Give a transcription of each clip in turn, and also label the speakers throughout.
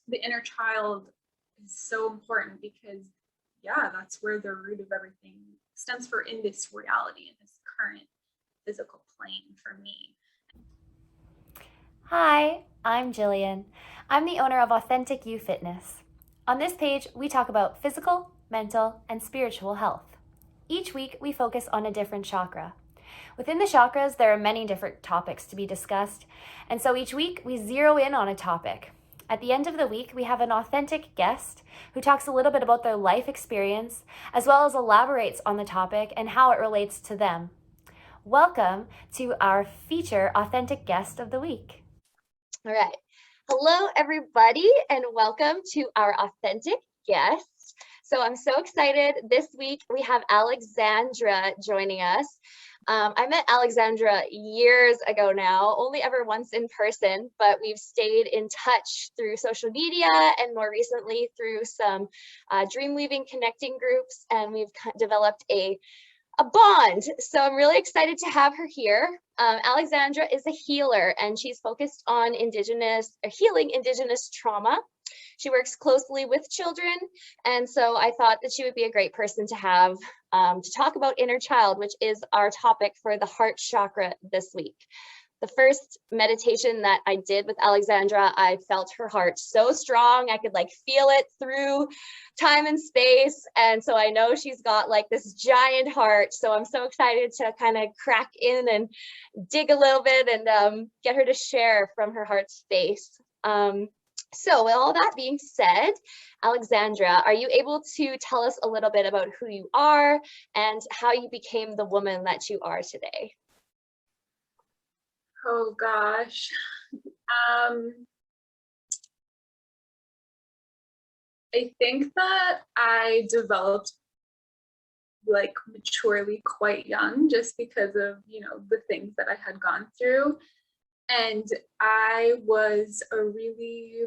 Speaker 1: the inner child is so important because, yeah, that's where the root of everything stems for in this reality, in this current physical plane for me.
Speaker 2: Hi, I'm Jillian. I'm the owner of Authentic You Fitness. On this page, we talk about physical, mental, and spiritual health. Each week, we focus on a different chakra. Within the chakras, there are many different topics to be discussed, and so each week, we zero in on a topic. At the end of the week, we have an authentic guest who talks a little bit about their life experience, as well as elaborates on the topic and how it relates to them. Welcome to our feature authentic guest of the week.
Speaker 3: All right. Hello, everybody, and welcome to our authentic guest. So I'm so excited. This week we have Alexandra joining us. I met Alexandra years ago now, only ever once in person, but we've stayed in touch through social media and more recently through some dream weaving connecting groups, and we've developed a bond. So I'm really excited to have her here. Alexandra is a healer and she's focused on healing Indigenous trauma. She works closely with children. And so I thought that she would be a great person to have to talk about inner child, which is our topic for the heart chakra this week. The first meditation that I did with Alexandra, I felt her heart so strong. I could like feel it through time and space. And so I know she's got like this giant heart. So I'm so excited to kind of crack in and dig a little bit and get her to share from her heart space. So with all that being said, Alexandra, are you able to tell us a little bit about who you are and how you became the woman that you are today?
Speaker 1: Oh gosh. I think that I developed like maturely quite young just because of, the things that I had gone through. And I was a really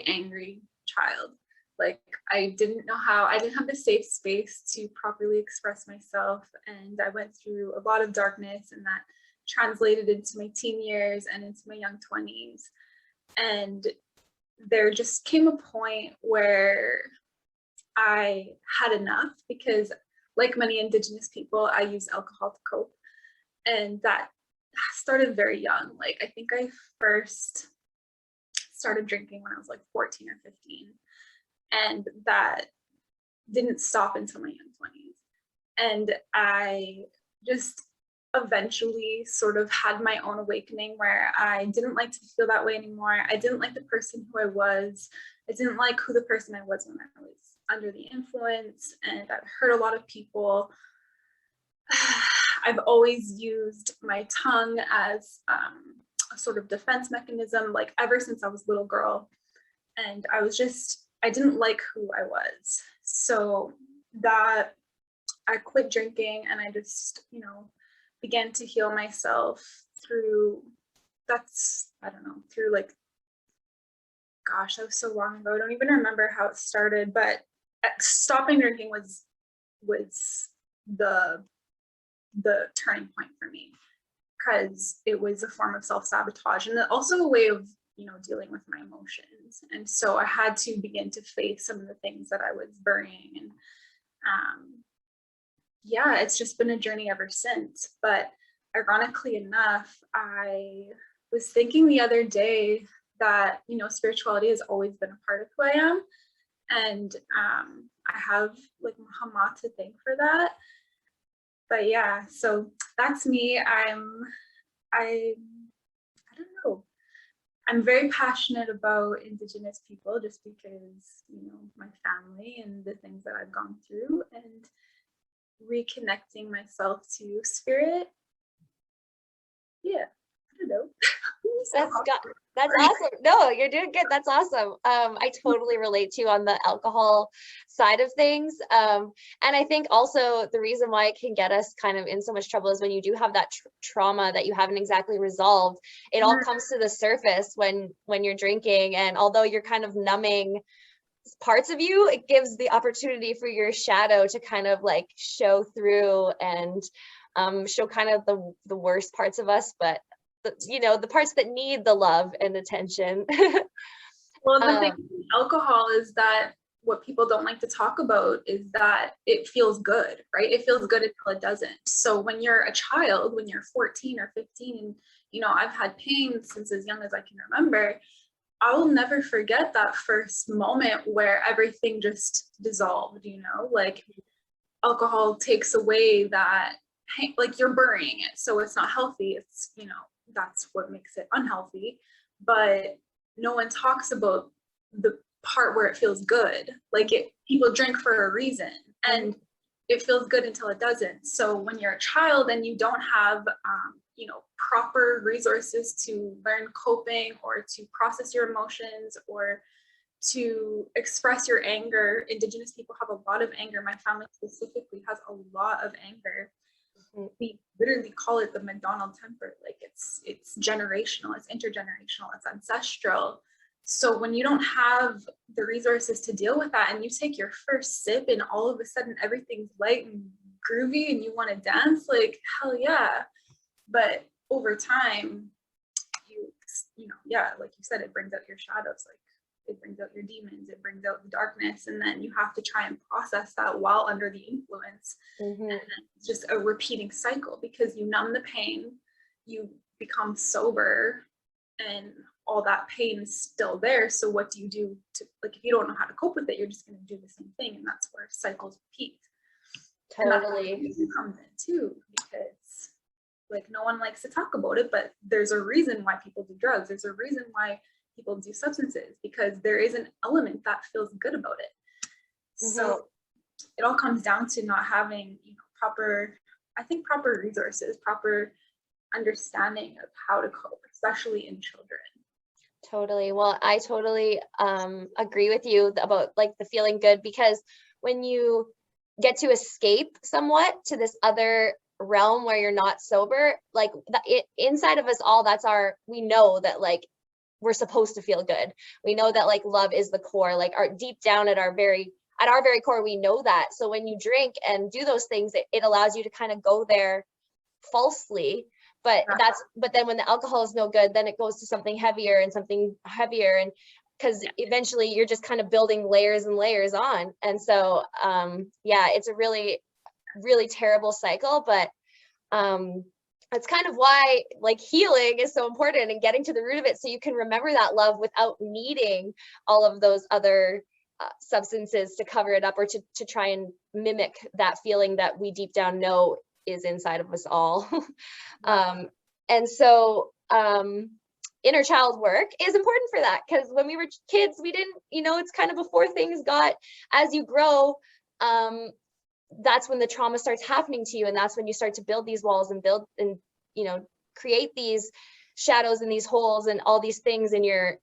Speaker 1: angry child. Like I didn't have the safe space to properly express myself. And I went through a lot of darkness, and that translated into my teen years and into my young 20s. And there just came a point where I had enough because, like many Indigenous people, I use alcohol to cope. And that started very young. Like I think I first started drinking when I was like 14 or 15. And that didn't stop until my young 20s. And I just eventually sort of had my own awakening where I didn't like to feel that way anymore. I didn't like the person who I was. I didn't like who the person I was when I was under the influence, and that hurt a lot of people. I've always used my tongue as a sort of defense mechanism, like ever since I was a little girl. And I didn't like who I was. So that I quit drinking, and I just, began to heal myself through like, gosh, that was so long ago. I don't even remember how it started, but stopping drinking was the turning point for me, because it was a form of self-sabotage and also a way of, dealing with my emotions. And so I had to begin to face some of the things that I was burying. And it's just been a journey ever since. But ironically enough, I was thinking the other day that, spirituality has always been a part of who I am. And I have like Muhammad to thank for that. But yeah, so that's me. I don't know. I'm very passionate about Indigenous people just because, my family and the things that I've gone through, and reconnecting myself to spirit. Yeah, I don't know.
Speaker 3: That's awesome. No, you're doing good. That's awesome. I totally relate to you on the alcohol side of things. And I think also the reason why it can get us kind of in so much trouble is when you do have that trauma that you haven't exactly resolved, it all comes to the surface when you're drinking. And although you're kind of numbing parts of you, it gives the opportunity for your shadow to kind of like show through and show kind of the worst parts of us. But the parts that need the love and attention.
Speaker 1: Well, the thing with alcohol is that what people don't like to talk about is that it feels good, right? It feels good until it doesn't. So when you're a child, when you're 14 or 15, and I've had pain since as young as I can remember, I will never forget that first moment where everything just dissolved, like alcohol takes away that pain, like you're burying it. So it's not healthy. It's, that's what makes it unhealthy. But no one talks about the part where it feels good. Like people drink for a reason, and it feels good until it doesn't. So when you're a child and you don't have, proper resources to learn coping or to process your emotions or to express your anger. Indigenous people have a lot of anger. My family specifically has a lot of anger. We literally call it the McDonald temper. Like it's generational, it's intergenerational, it's ancestral. So when you don't have the resources to deal with that, and you take your first sip and all of a sudden everything's light and groovy and you want to dance, like hell yeah. But over time, like you said, it brings out your shadows, like it brings out your demons, it brings out the darkness, and then you have to try and process that while under the influence. And then it's just a repeating cycle, because you numb the pain, you become sober, and all that pain is still there. So what do you do to, like, if you don't know how to cope with it, you're just going to do the same thing, and that's where cycles repeat.
Speaker 3: Totally.
Speaker 1: And that's where comes in too, because like no one likes to talk about it, but there's a reason why people do drugs. There's a reason why people do substances, because there is an element that feels good about it. So it all comes down to not having, proper resources, proper understanding of how to cope, especially in children.
Speaker 3: Totally. Well, I totally agree with you about like the feeling good, because when you get to escape somewhat to this other realm where you're not sober, like inside of us all, we know that like we're supposed to feel good. We know that like love is the core, like our deep down at our very core, we know that. So when you drink and do those things, it allows you to kind of go there falsely. But then when the alcohol is no good, then it goes to something heavier and something heavier. And because eventually you're just kind of building layers and layers on. And so, it's a really, really terrible cycle, but that's kind of why like healing is so important and getting to the root of it, so you can remember that love without needing all of those other substances to cover it up, or to try and mimic that feeling that we deep down know is inside of us all. And so inner child work is important for that, because when we were kids, we didn't, it's kind of before things got, as you grow, that's when the trauma starts happening to you, and that's when you start to build these walls and create these shadows and these holes and all these things in your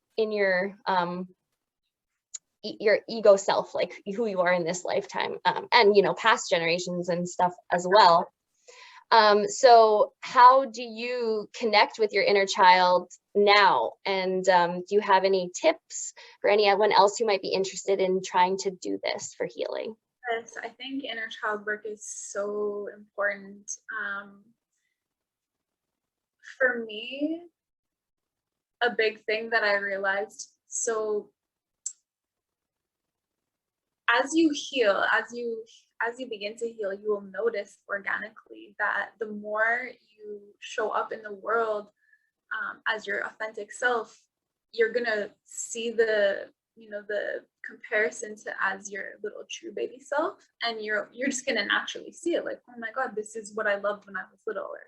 Speaker 3: ego self, like who you are in this lifetime, and past generations and stuff as well. So how do you connect with your inner child now? And do you have any tips for anyone else who might be interested in trying to do this for healing?
Speaker 1: Yes, I think inner child work is so important. For me, a big thing that I realized, so as you heal, as you begin to heal, you will notice organically that the more you show up in the world as your authentic self, you're gonna see the comparison to as your little true baby self, and you're just gonna naturally see it, like, oh my God, this is what I loved when I was little, or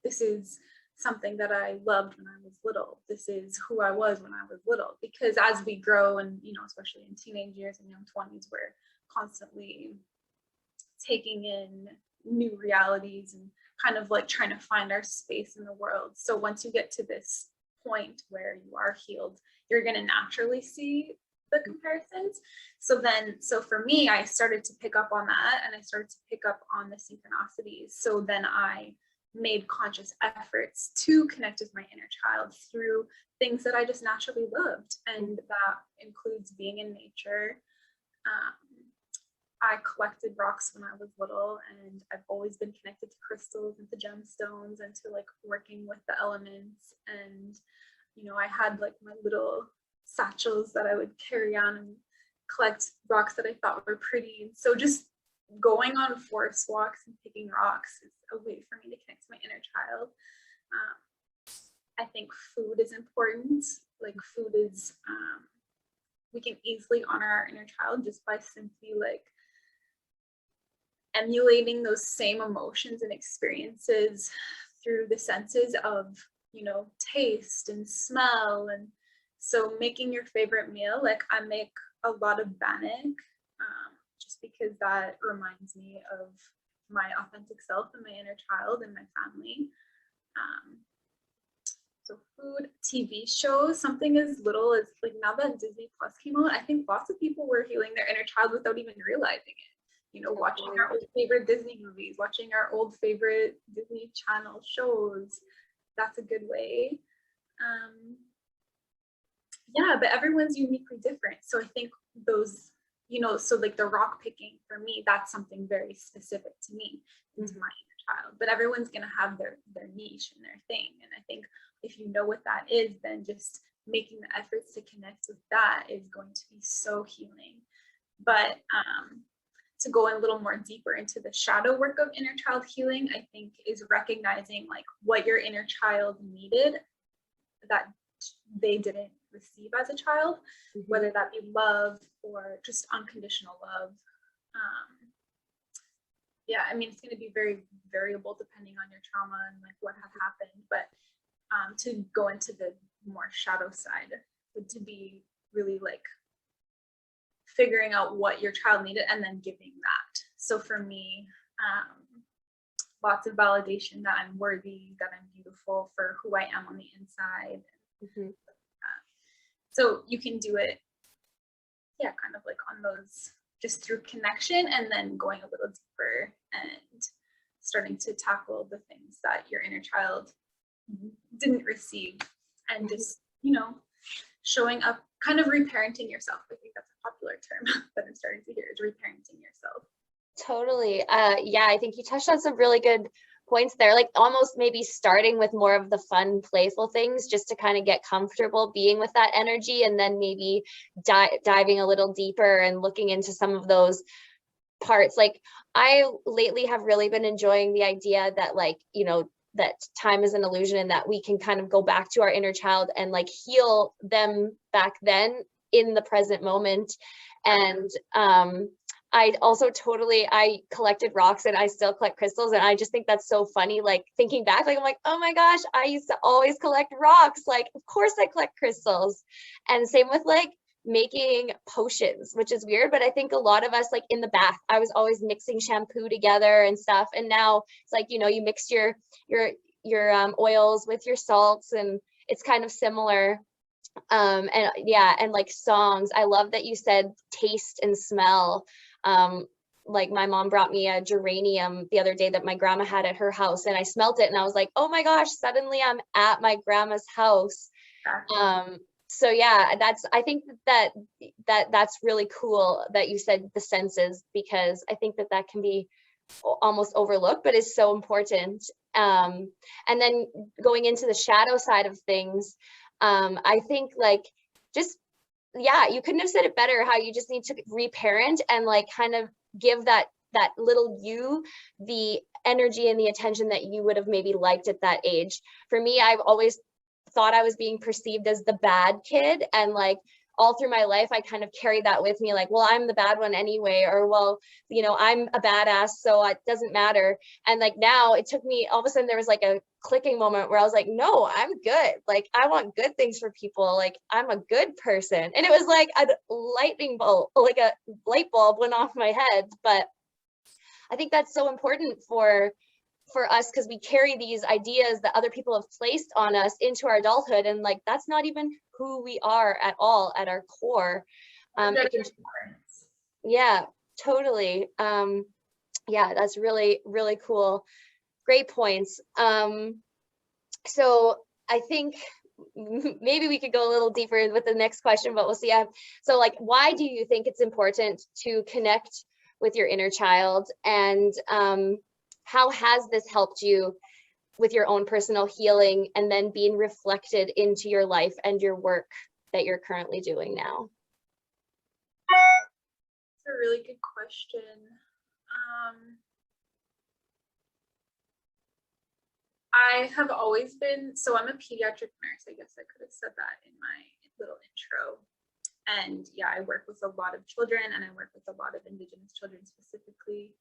Speaker 1: this is something that I loved when I was little. This is who I was when I was little. Because as we grow, and especially in teenage years and young 20s, we're constantly taking in new realities and kind of like trying to find our space in the world. So once you get to this point where you are healed, you're going to naturally see the comparisons. So for me, I started to pick up on that, and I started to pick up on the synchronicities. So then I made conscious efforts to connect with my inner child through things that I just naturally loved. And that includes being in nature. I collected rocks when I was little, and I've always been connected to crystals and to gemstones and to like working with the elements. And, you know, I had like my little satchels that I would carry on and collect rocks that I thought were pretty. And so just going on forest walks and picking rocks is a way for me to connect to my inner child. I think food is important. Like food is, we can easily honor our inner child just by simply like emulating those same emotions and experiences through the senses of, you know, taste and smell. And so making your favorite meal, like I make a lot of bannock, just because that reminds me of my authentic self and my inner child and my family. So food, TV shows, something as little as like now that Disney Plus came out, I think lots of people were healing their inner child without even realizing it. You know, watching our old favorite Disney movies, watching our old favorite Disney Channel shows, that's a good way. Yeah, but everyone's uniquely different. So I think those, you know, so like the rock picking for me, that's something very specific to me and to my inner child. But everyone's gonna have their niche and their thing. And I think if you know what that is, then just making the efforts to connect with that is going to be so healing. But to go a little more deeper into the shadow work of inner child healing, I think is recognizing like what your inner child needed that they didn't receive as a child, whether that be love or just unconditional love. Yeah, I mean, it's going to be very variable depending on your trauma and like what had happened, but to go into the more shadow side would to be really like figuring out what your child needed and then giving that. So for me, lots of validation that I'm worthy, that I'm beautiful for who I am on the inside. So you can do it, yeah, kind of like on those, just through connection and then going a little deeper and starting to tackle the things that your inner child didn't receive and just, you know, showing up, kind of reparenting yourself. I think that's a popular term that I'm starting to hear, is reparenting yourself.
Speaker 3: Totally. Yeah, I think you touched on some really good points there, like almost maybe starting with more of the fun, playful things just to kind of get comfortable being with that energy, and then maybe diving a little deeper and looking into some of those parts. Like I lately have really been enjoying the idea that, like, you know, that time is an illusion and that we can kind of go back to our inner child and like heal them back then in the present moment. And I also I collected rocks and I still collect crystals. And I just think that's so funny. Like thinking back, like, I'm like, oh my gosh, I used to always collect rocks. Like, of course I collect crystals. And same with like making potions, which is weird. But I think a lot of us, like in the bath, I was always mixing shampoo together and stuff. And now it's like, you know, you mix your oils with your salts, and it's kind of similar. And yeah, and like songs, I love that you said taste and smell. Like my mom brought me a geranium the other day that my grandma had at her house, and I smelled it and I was like, oh my gosh, suddenly I'm at my grandma's house. So yeah, I think that's really cool that you said the senses, because I think that can be almost overlooked, but is so important. And then going into the shadow side of things, I think like just, yeah, you couldn't have said it better, how you just need to reparent and like kind of give that little you the energy and the attention that you would have maybe liked at that age. For me, I've always thought I was being perceived as the bad kid, and like all through my life I kind of carried that with me, like, well, I'm the bad one anyway, or well, you know, I'm a badass, so it doesn't matter. And like now it took me, all of a sudden there was like a clicking moment where I was like, no, I'm good. Like I want good things for people. Like I'm a good person. And it was like a lightning bolt, like a light bulb went off my head. But I think that's so important for us, because we carry these ideas that other people have placed on us into our adulthood, and like that's not even who we are at all at our core. Yeah, totally. Yeah, that's really, really cool. Great points. So I think maybe we could go a little deeper with the next question, but we'll see. So like, why do you think it's important to connect with your inner child, and how has this helped you with your own personal healing and then being reflected into your life and your work that you're currently doing now?
Speaker 1: It's a really good question. I have always been, so I'm a pediatric nurse. I guess I could have said that in my little intro. And yeah, I work with a lot of children, and I work with a lot of Indigenous children specifically.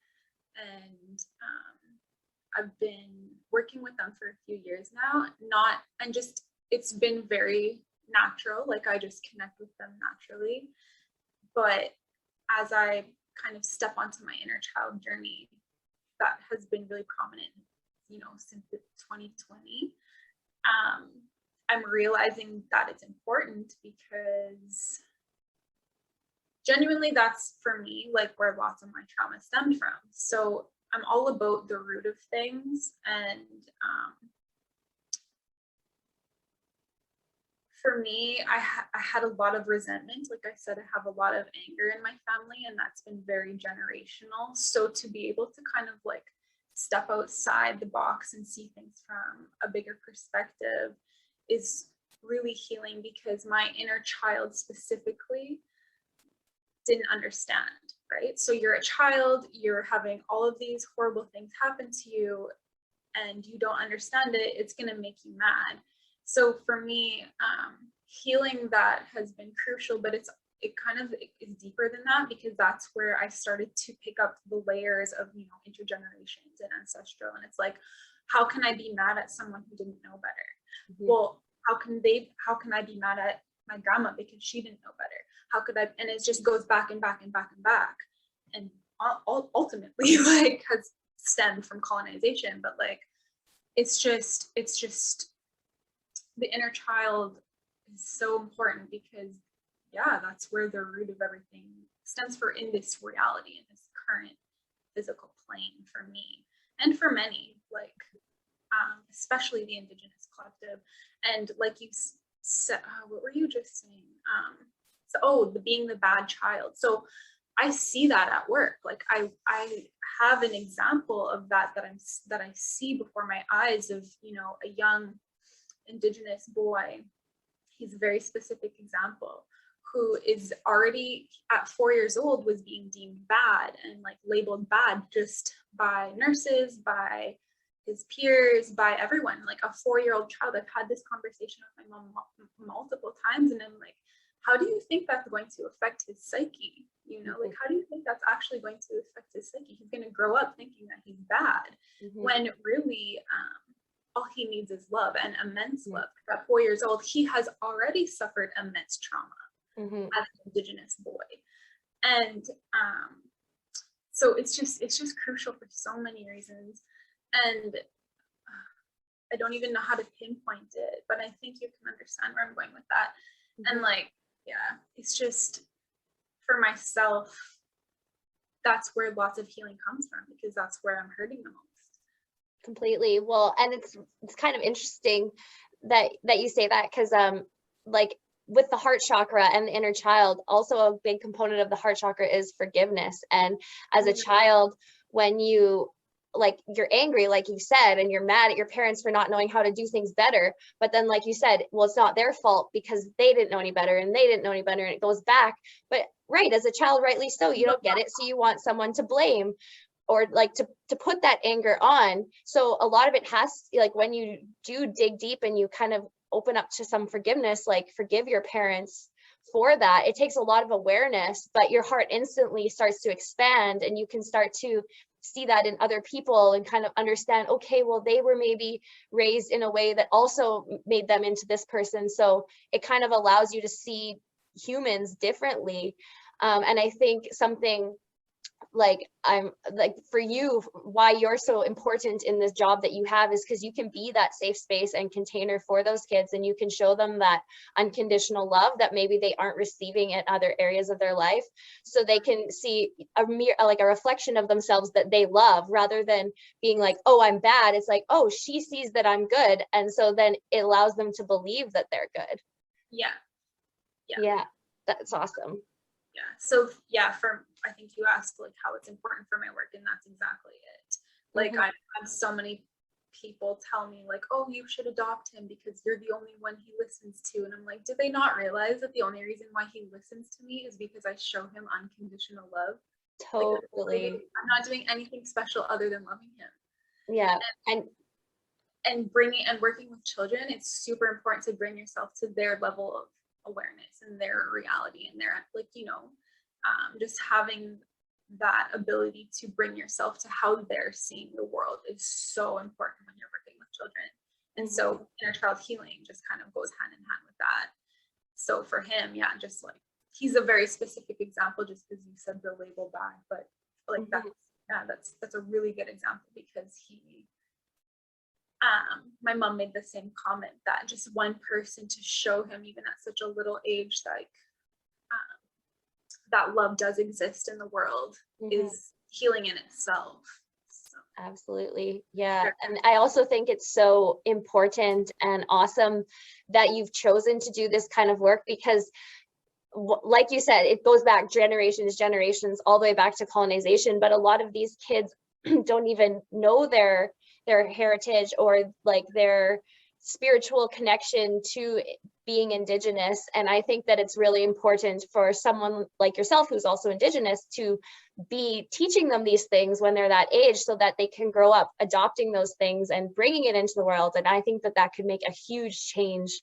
Speaker 1: And I've been working with them for a few years now, it's been very natural. Like, I just connect with them naturally. But as I kind of step onto my inner child journey, that has been really prominent, since 2020. I'm realizing that it's important because genuinely that's, for me, like, where lots of my trauma stemmed from. So I'm all about the root of things. And for me, I had a lot of resentment. Like I said, I have a lot of anger in my family, and that's been very generational. So to be able to kind of like step outside the box and see things from a bigger perspective is really healing, because my inner child specifically didn't understand, right? So you're a child, you're having all of these horrible things happen to you, and you don't understand it. It's going to make you mad. So for me, healing that has been crucial, but it kind of is deeper than that, because that's where I started to pick up the layers of, intergenerations and ancestral. And it's like, how can I be mad at someone who didn't know better? Mm-hmm. Well, how can I be mad at my grandma because she didn't know better? How could I? And it just goes back and back and back and back. And ultimately, like, has stemmed from colonization. But like, it's just the inner child is so important, because yeah, that's where the root of everything stems for in this reality, in this current physical plane, for me and for many, like especially the Indigenous collective. And like you said, what were you just saying? Being the bad child. So I see that at work. Like I have an example of that I see before my eyes of, a young Indigenous boy. He's a very specific example, who is already at 4 years old was being deemed bad and like labeled bad just by nurses, by his peers, by everyone. Like a 4-year-old child. I've had this conversation with my mom multiple times, and I'm like, how do you think that's going to affect his psyche? Like, how do you think that's actually going to affect his psyche? He's going to grow up thinking that he's bad, when really all he needs is love, and immense love. At 4 years old, he has already suffered immense trauma as an Indigenous boy. And so it's just crucial for so many reasons. And I don't even know how to pinpoint it, but I think you can understand where I'm going with that. And like, yeah, it's just, for myself, that's where lots of healing comes from, because that's where I'm hurting the most.
Speaker 3: Completely. Well, and it's kind of interesting that you say that, because like with the heart chakra and the inner child, also a big component of the heart chakra is forgiveness. And as a child, when you, like, you're angry, like you said, and you're mad at your parents for not knowing how to do things better, but then, like you said, well, it's not their fault because they didn't know any better, and they didn't know any better, and it goes back. But right, as a child, rightly so, you don't get it, so you want someone to blame, or like to put that anger on. So a lot of it has, like, when you do dig deep and you kind of open up to some forgiveness, like forgive your parents for that, it takes a lot of awareness, but your heart instantly starts to expand, and you can start to see that in other people and kind of understand, okay, well, they were maybe raised in a way that also made them into this person. So it kind of allows you to see humans differently. And I think something like, I'm like, for you, why you're so important in this job that you have is because you can be that safe space and container for those kids, and you can show them that unconditional love that maybe they aren't receiving in other areas of their life, so they can see a reflection of themselves that they love, rather than being like, oh, I'm bad. It's like, oh, she sees that I'm good, and so then it allows them to believe that they're good.
Speaker 1: Yeah,
Speaker 3: that's awesome.
Speaker 1: Yeah. So yeah, I think you asked like how it's important for my work, and that's exactly it. Like I've had so many people tell me like, oh, you should adopt him because you're the only one he listens to. And I'm like, did they not realize that the only reason why he listens to me is because I show him unconditional love?
Speaker 3: Totally.
Speaker 1: Like, I'm not doing anything special other than loving him.
Speaker 3: Yeah.
Speaker 1: And working with children, it's super important to bring yourself to their level of awareness and their reality and their, like, just having that ability to bring yourself to how they're seeing the world is so important when you're working with children. And so inner child healing just kind of goes hand in hand with that. So for him, yeah, just like he's a very specific example just because you said the label bag, but like that's a really good example because my mom made the same comment that just one person to show him even at such a little age like that love does exist in the world is healing in itself. So.
Speaker 3: Absolutely. Yeah. And I also think it's so important and awesome that you've chosen to do this kind of work because like you said, it goes back generations all the way back to colonization, but a lot of these kids don't even know their heritage or like their spiritual connection to being Indigenous. And I think that it's really important for someone like yourself who's also Indigenous to be teaching them these things when they're that age so that they can grow up adopting those things and bringing it into the world. And I think that could make a huge change.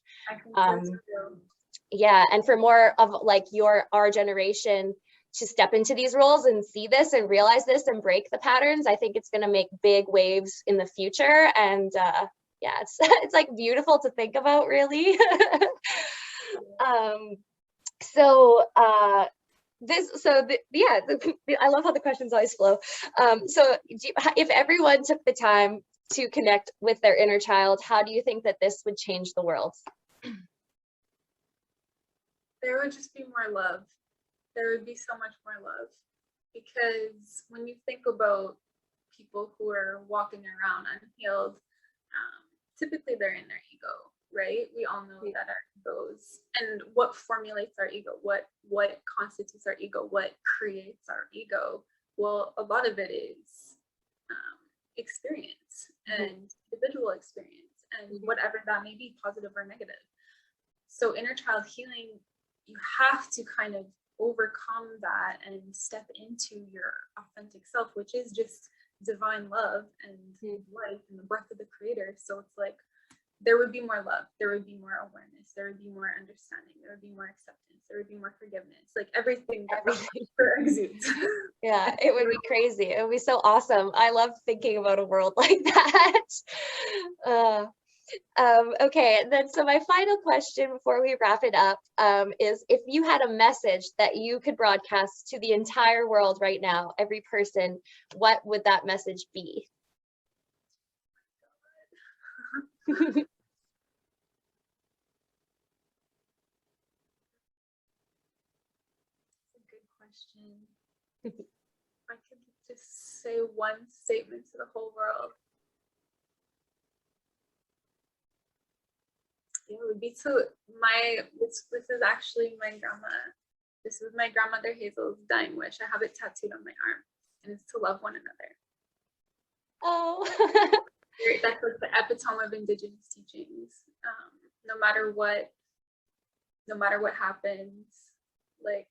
Speaker 3: Yeah, and for more of like our generation to step into these roles and see this and realize this and break the patterns, I think it's going to make big waves in the future. And yeah, it's like beautiful to think about, really. I love how the questions always flow. So if everyone took the time to connect with their inner child, how do you think that this would change the world?
Speaker 1: There would just be more love. There would be so much more love. Because when you think about people who are walking around unhealed, typically they're in their ego, right? We all know that our egos, and what formulates our ego, what constitutes our ego, what creates our ego, well, a lot of it is experience and individual experience and whatever that may be, positive or negative. So inner child healing, you have to kind of overcome that and step into your authentic self, which is just divine love and life and the breath of the creator. So it's like there would be more love, there would be more awareness, there would be more understanding, there would be more acceptance, there would be more forgiveness, like everything exudes.
Speaker 3: Yeah, it would be crazy. It would be so awesome. I love thinking about a world like that. Okay, and then so my final question before we wrap it up is if you had a message that you could broadcast to the entire world right now, every person, what would that message be?
Speaker 1: That's a good question. If I could just say one statement to the whole world, it would be to this is actually my grandma. This was my grandmother Hazel's dying wish. I have it tattooed on my arm, and it's to love one another.
Speaker 3: Oh.
Speaker 1: That's like the epitome of Indigenous teachings. No matter what happens, like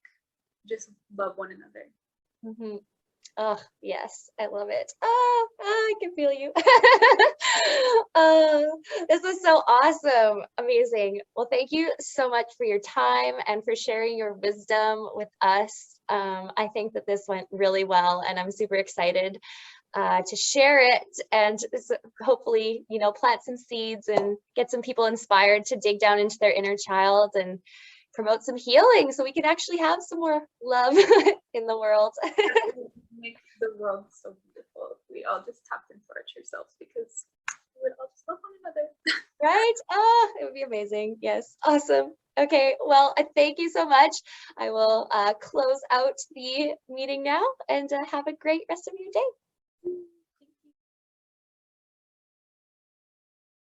Speaker 1: just love one another.
Speaker 3: Oh, yes, I love it. Oh, I can feel you. This was so awesome. Amazing. Well, thank you so much for your time and for sharing your wisdom with us. I think that this went really well, and I'm super excited to share it and hopefully, plant some seeds and get some people inspired to dig down into their inner child and promote some healing so we can actually have some more love in the world.
Speaker 1: Makes the world so beautiful. We all just tapped into our true selves because we would all just love one another.
Speaker 3: Right? Oh, it would be amazing. Yes. Awesome. Okay. Well, thank you so much. I will close out the meeting now and have a great rest of your day.